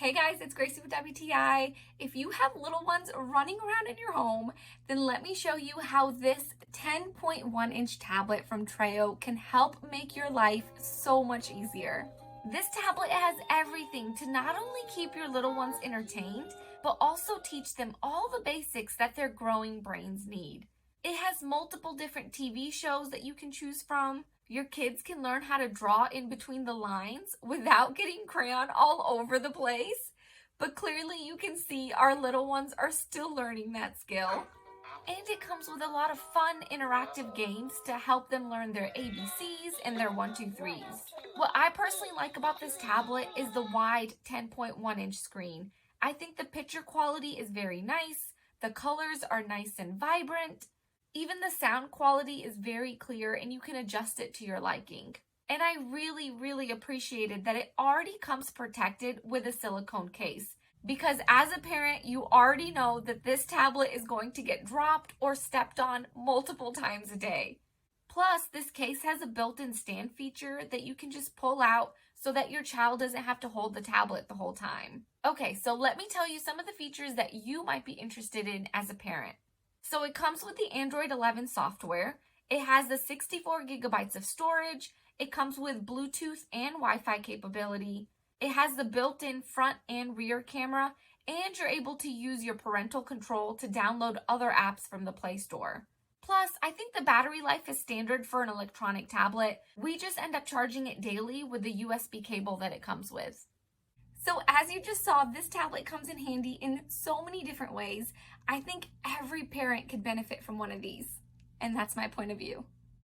Hey guys, it's Gracie with WTI. If you have little ones running around in your home, then let me show you how this 10.1-inch tablet from Trayoo can help make your life so much easier. This tablet has everything to not only keep your little ones entertained, but also teach them all the basics that their growing brains need. It has multiple different TV shows that you can choose from. Your kids can learn how to draw in between the lines without getting crayon all over the place. But clearly you can see our little ones are still learning that skill. And it comes with a lot of fun interactive games to help them learn their ABCs and their 1, 2, 3s. What I personally like about this tablet is the wide 10.1-inch screen. I think the picture quality is very nice. The colors are nice and vibrant. Even the sound quality is very clear and you can adjust it to your liking. And I really appreciated that it already comes protected with a silicone case, because as a parent, you already know that this tablet is going to get dropped or stepped on multiple times a day. Plus, this case has a built-in stand feature that you can just pull out so that your child doesn't have to hold the tablet the whole time. Okay, so let me tell you some of the features that you might be interested in as a parent. So it comes with the Android 11 software. It has the 64 gigabytes of storage. It comes with Bluetooth and Wi-Fi capability. It has the built-in front and rear camera, and you're able to use your parental control to download other apps from the Play Store. Plus, I think the battery life is standard for an electronic tablet. We just end up charging it daily with the USB cable that it comes with. So as you just saw, this tablet comes in handy in so many different ways. I think every parent could benefit from one of these. And that's my point of view.